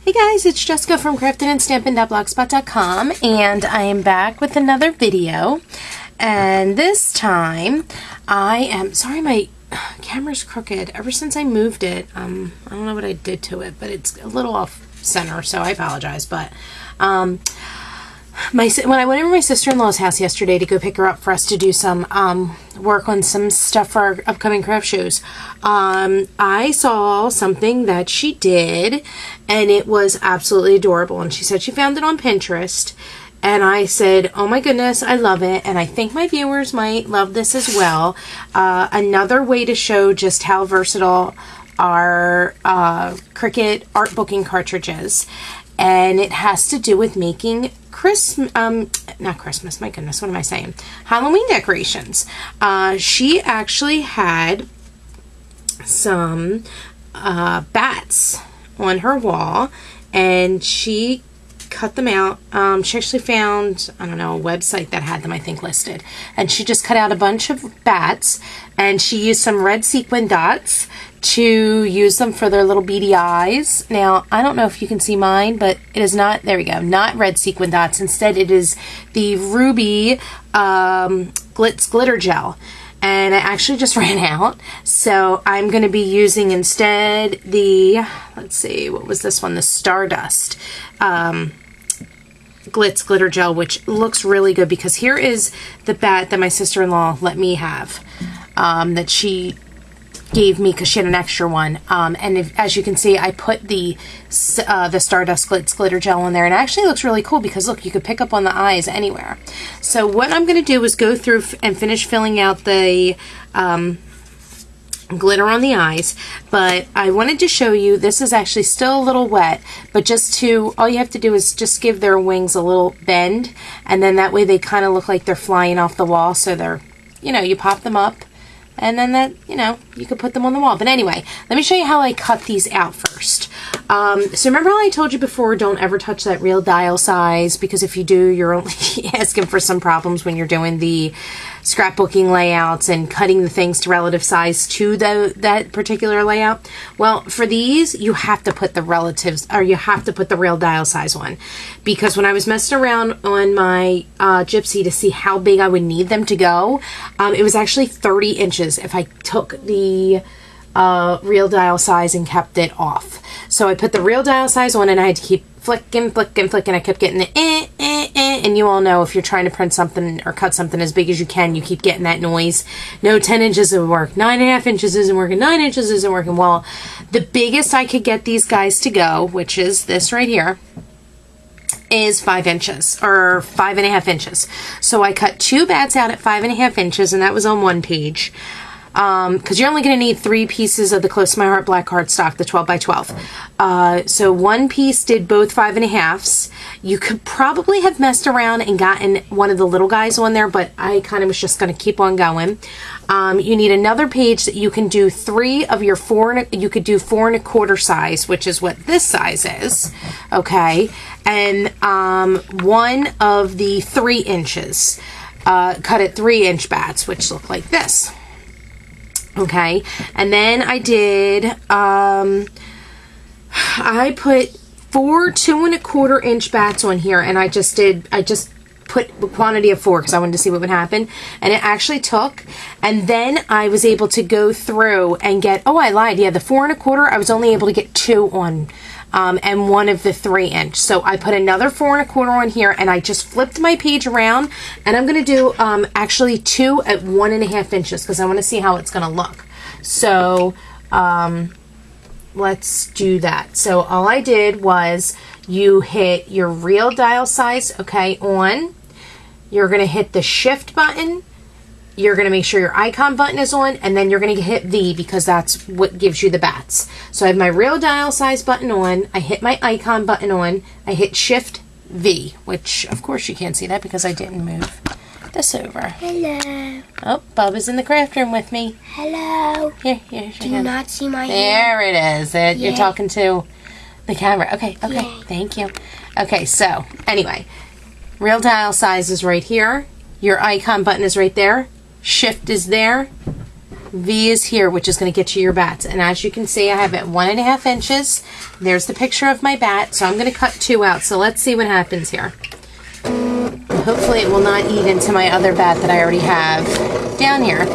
Hey guys, it's Jessica from craftedandstampin.blogspot.com, and I am back with another video. And this time I am sorry, my camera's crooked ever since I moved it. I don't know what I did to it, but it's a little off center, so I apologize. But when I went over to my sister-in-law's house yesterday to go pick her up for us to do some work on some stuff for our upcoming craft shows, I saw something that she did, and it was absolutely adorable. And she said she found it on Pinterest, and I said, oh my goodness, I love it, and I think my viewers might love this as well. Another way to show just how versatile our Cricut Artbooking Cartridge is. And it has to do with making not Christmas, my goodness, what am I saying? Halloween decorations. She actually had some bats on her wall, and she cut them out. She actually found, I don't know, a website that had them, I think, listed. And she just cut out a bunch of bats, and she used some red sequin dots to use them for their little beady eyes. Now, I don't know if you can see mine, but it is not, there we go, not red sequin dots. Instead, it is the ruby glitz glitter gel. And I actually just ran out, so I'm going to be using instead the, let's see, what was this one? The Stardust glitz glitter gel, which looks really good, because here is the bat that my sister-in-law let me have, that she gave me because she had an extra one, and as you can see, I put the Stardust glitz glitter gel in there, and it actually looks really cool because look, you could pick up on the eyes anywhere. So what I'm going to do is go through and finish filling out the glitter on the eyes, but I wanted to show you, this is actually still a little wet, but just to, all you have to do is just give their wings a little bend, and then that way they kind of look like they're flying off the wall, so they're, you know, you pop them up, and then that, you know, you could put them on the wall. But anyway, let me show you how I cut these out first. So remember how I told you before, don't ever touch that real dial size, because if you do, you're only asking for some problems when you're doing the scrapbooking layouts and cutting the things to relative size to that particular layout. Well, for these, you have to put the relatives, or you have to put the real dial size on, because when I was messing around on my Gypsy to see how big I would need them to go, it was actually 30 inches if I took the real dial size and kept it off. So I put the real dial size on, and I had to keep flicking. I kept getting the and you all know if you're trying to print something or cut something as big as you can, you keep getting that noise. No, 10 inches doesn't work. 9.5 inches isn't working. 9 inches isn't working. Well, the biggest I could get these guys to go, which is this right here, is 5 inches or 5.5 inches. So I cut 2 bats out at 5.5 inches, and that was on one page. Because you're only going to need 3 pieces of the Close to My Heart black cardstock, the 12 by 12. So one piece did both 5.5s. You could probably have messed around and gotten one of the little guys on there, but I kind of was just going to keep on going. You need another page that you can do 3 of your 4, you could do 4 1/4 size, which is what this size is, okay, and 1 of the 3 inches, cut at 3-inch bats, which look like this. Okay, and then I did, I put 4 2 1/4 inch bats on here, and I just put a quantity of 4 because I wanted to see what would happen, and it actually took. And then I was able to go through and get, oh, I lied, yeah, the 4 1/4, I was only able to get 2 on, and 1 of the 3-inch. So I put another 4 1/4 on here, and I just flipped my page around, and I'm going to do actually 2 at 1.5 inches because I want to see how it's going to look. So let's do that. So all I did was, you hit your real dial size, okay, on. You're going to hit the shift button. You're going to make sure your icon button is on, and then you're going to hit V because that's what gives you the bats. So I have my real dial size button on. I hit my icon button on. I hit shift V, which of course you can't see that because I didn't move this over. Hello. Oh, Bub is in the craft room with me. Hello. Here, do you not see my There hand? it is. You're talking to the camera. Okay, Yay. thank you. Okay, so anyway, real dial size is right here. Your icon button is right there. Shift is there. V is here, which is going to get you your bats. And as you can see, I have it 1.5 inches. There's the picture of my bat. So I'm going to cut 2 out. So let's see what happens here. Hopefully it will not eat into my other bat that I already have down here.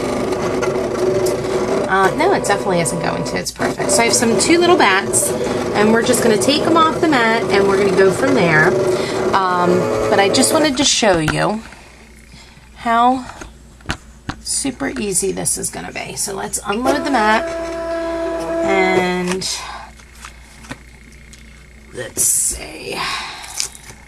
No, it definitely isn't going to. It's perfect. So I have 2 little bats, and we're just going to take them off the mat, and we're going to go from there. But I just wanted to show you how super easy this is going to be. So let's unload the mat, and let's see.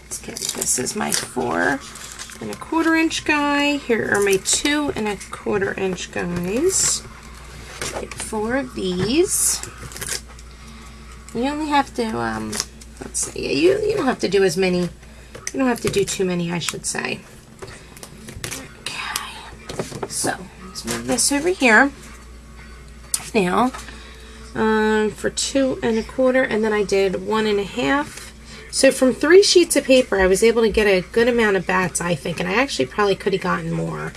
Let's get, this is my 4.25 inch guy. Here are my 2.25 inch guys. Get 4 of these. You only have to, let's see, you don't have to do as many, you don't have to do too many, I should say. Okay, so let's move this over here. Now, for 2.25, and then I did 1.5. So from 3 sheets of paper, I was able to get a good amount of bats, I think, and I actually probably could have gotten more.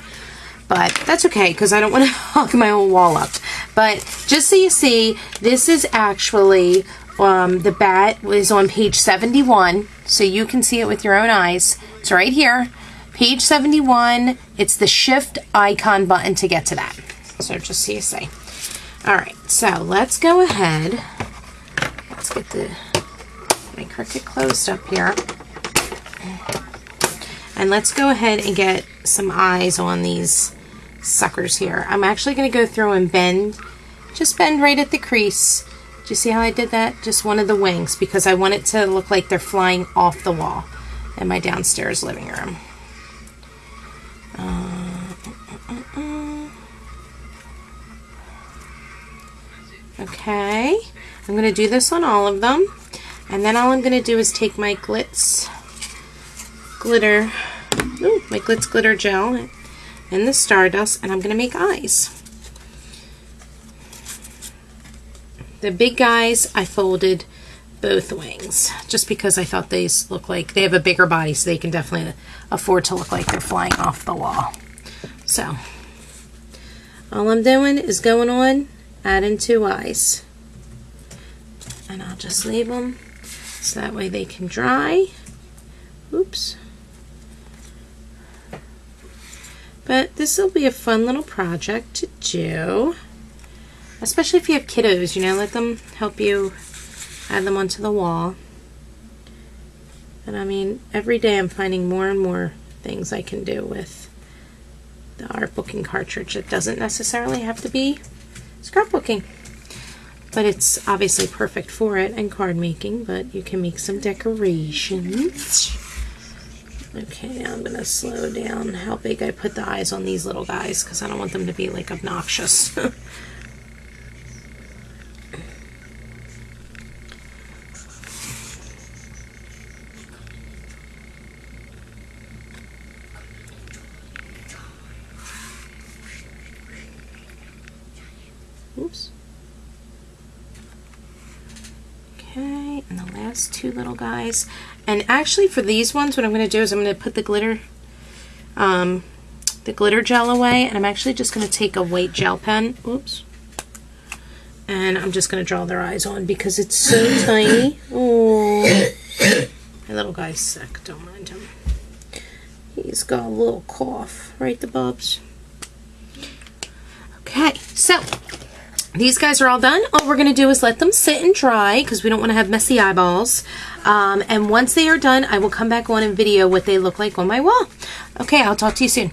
But that's okay, because I don't want to hog my whole wall up. But just so you see, this is actually, the bat is on page 71, so you can see it with your own eyes. It's right here, page 71. It's the shift icon button to get to that. So just so you see. All right, so let's go ahead. Let's get my Cricut closed up here. And let's go ahead and get some eyes on these suckers here. I'm actually going to go through and bend, just bend right at the crease. Do you see how I did that? Just one of the wings, because I want it to look like they're flying off the wall in my downstairs living room. Okay, I'm going to do this on all of them, and then all I'm going to do is take my my Glitz glitter gel and the Stardust, and I'm going to make eyes. The big guys, I folded both wings, just because I thought these look like, they have a bigger body, so they can definitely afford to look like they're flying off the wall. So, all I'm doing is going on, adding 2 eyes. And I'll just leave them, so that way they can dry. Oops. But this will be a fun little project to do, especially if you have kiddos, you know, let them help you add them onto the wall. And I mean, every day I'm finding more and more things I can do with the Artbooking cartridge. It doesn't necessarily have to be scrapbooking, but it's obviously perfect for it, and card making, but you can make some decorations. Okay, now I'm going to slow down how big I put the eyes on these little guys, because I don't want them to be like obnoxious. Oops. Okay, and the last 2 little guys. And actually for these ones, what I'm going to do is I'm going to put the glitter gel away, and I'm actually just going to take a white gel pen, oops, and I'm just going to draw their eyes on, because it's so tiny. Oh, my little guy's sick, don't mind him. He's got a little cough, right, the bubs? Okay, so these guys are all done. All we're going to do is let them sit and dry, because we don't want to have messy eyeballs. And once they are done, I will come back on and video what they look like on my wall. Okay, I'll talk to you soon.